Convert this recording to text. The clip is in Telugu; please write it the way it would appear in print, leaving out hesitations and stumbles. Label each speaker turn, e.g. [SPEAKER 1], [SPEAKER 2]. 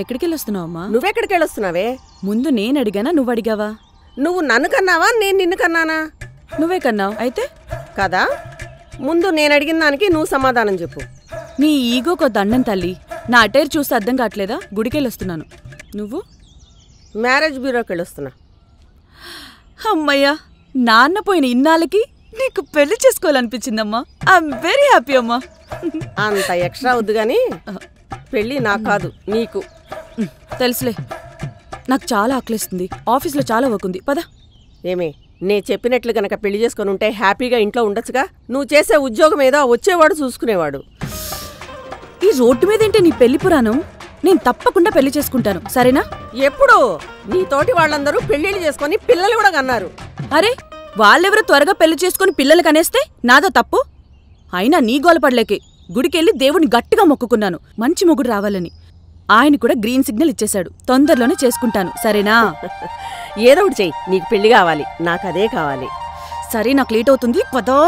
[SPEAKER 1] ఎక్కడికెళ్ళొస్తున్నావమ్మా?
[SPEAKER 2] నువ్వెక్కడికెళ్ళొస్తున్నావే?
[SPEAKER 1] ముందు నేను అడిగానా నువ్వు అడిగావా?
[SPEAKER 2] నువ్వు నన్ను కన్నావా నేను నిన్ను కన్నానా?
[SPEAKER 1] నువ్వే కన్నావు అయితే
[SPEAKER 2] కదా. ముందు నేను అడిగిన దానికి నువ్వు సమాధానం చెప్పు.
[SPEAKER 1] నీ ఈగోకో దండం తల్లి. నా అటైర్ చూస్తే అర్థం కావట్లేదా? గుడికెళ్ళొస్తున్నాను. నువ్వు?
[SPEAKER 2] మ్యారేజ్ బ్యూరోకి వెళ్ళొస్తున్నా.
[SPEAKER 1] అమ్మయ్యా, నాన్న పోయిన ఇన్నాళ్ళకి నీకు పెళ్లి చేసుకోవాలనిపించిందమ్మా. ఐఎమ్ వెరీ హ్యాపీ అమ్మా.
[SPEAKER 2] అంత ఎక్స్ట్రా వద్దు గాని పెళ్ళి నాకు కాదు నీకు.
[SPEAKER 1] తెలుసులే, నాకు చాలా ఆకలిస్తుంది. ఆఫీస్లో చాలా వర్క్ ఉంది, పద.
[SPEAKER 2] ఏమే, నే చెప్పినట్లు గనక పెళ్లి చేసుకుని ఉంటే హ్యాపీగా ఇంట్లో ఉండొచ్చుగా. నువ్వు చేసే ఉద్యోగం ఏదో వచ్చేవాడు చూసుకునేవాడు.
[SPEAKER 1] ఈ రోడ్డు మీదేంటే నీ పెళ్లి పురాణం? నేను తప్పకుండా పెళ్లి చేసుకుంటాను, సరేనా?
[SPEAKER 2] ఎప్పుడు? నీ తోటి వాళ్ళందరూ పెళ్లిళ్ళు చేసుకుని పిల్లలు కూడా కన్నారు.
[SPEAKER 1] అరే, వాళ్ళెవరో త్వరగా పెళ్లి చేసుకుని పిల్లలు కనేస్తే నాదో తప్పు? అయినా నీ గోలపడలేకే గుడికెళ్ళి దేవుని గట్టిగా మొక్కుకున్నాను, మంచి మొగుడు రావాలని. ఆయన కూడా గ్రీన్ సిగ్నల్ ఇచ్చేశాడు. తొందరలోనే చేసుకుంటాను, సరేనా?
[SPEAKER 2] ఏదో ఒకటి చెయ్యి, నీకు పెళ్లి కావాలి, నాకదే కావాలి.
[SPEAKER 1] సరే, నాకు లేట్ అవుతుంది, పదో.